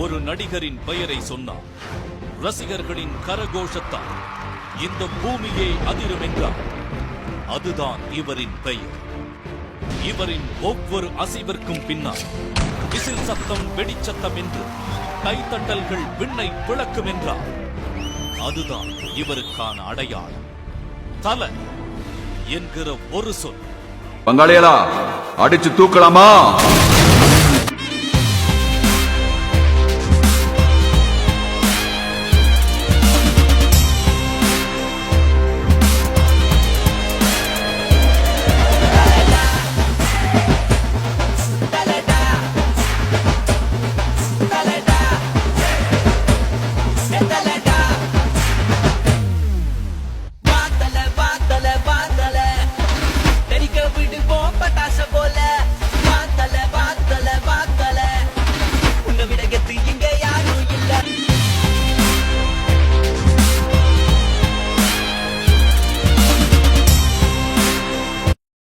ஒரு நடிகரின் பெயரை சொன்னார். ரசிகர்களின் கரகோஷத்தால் இந்த பூமியே அதிரும் என்றார். அதுதான் இவரின் பெயர். இவரின் ஒவ்வொரு அசைவிற்கும் பின்னால் விசில் சத்தம், வெடிச்சத்தம் என்று கைத்தட்டல்கள் விண்ணை பிளக்கும் என்றார். அதுதான் இவருக்கான அடையாளம். தல என்கிற ஒரு சொல். பங்காளிகளா, அடிச்சு தூக்கலாமா?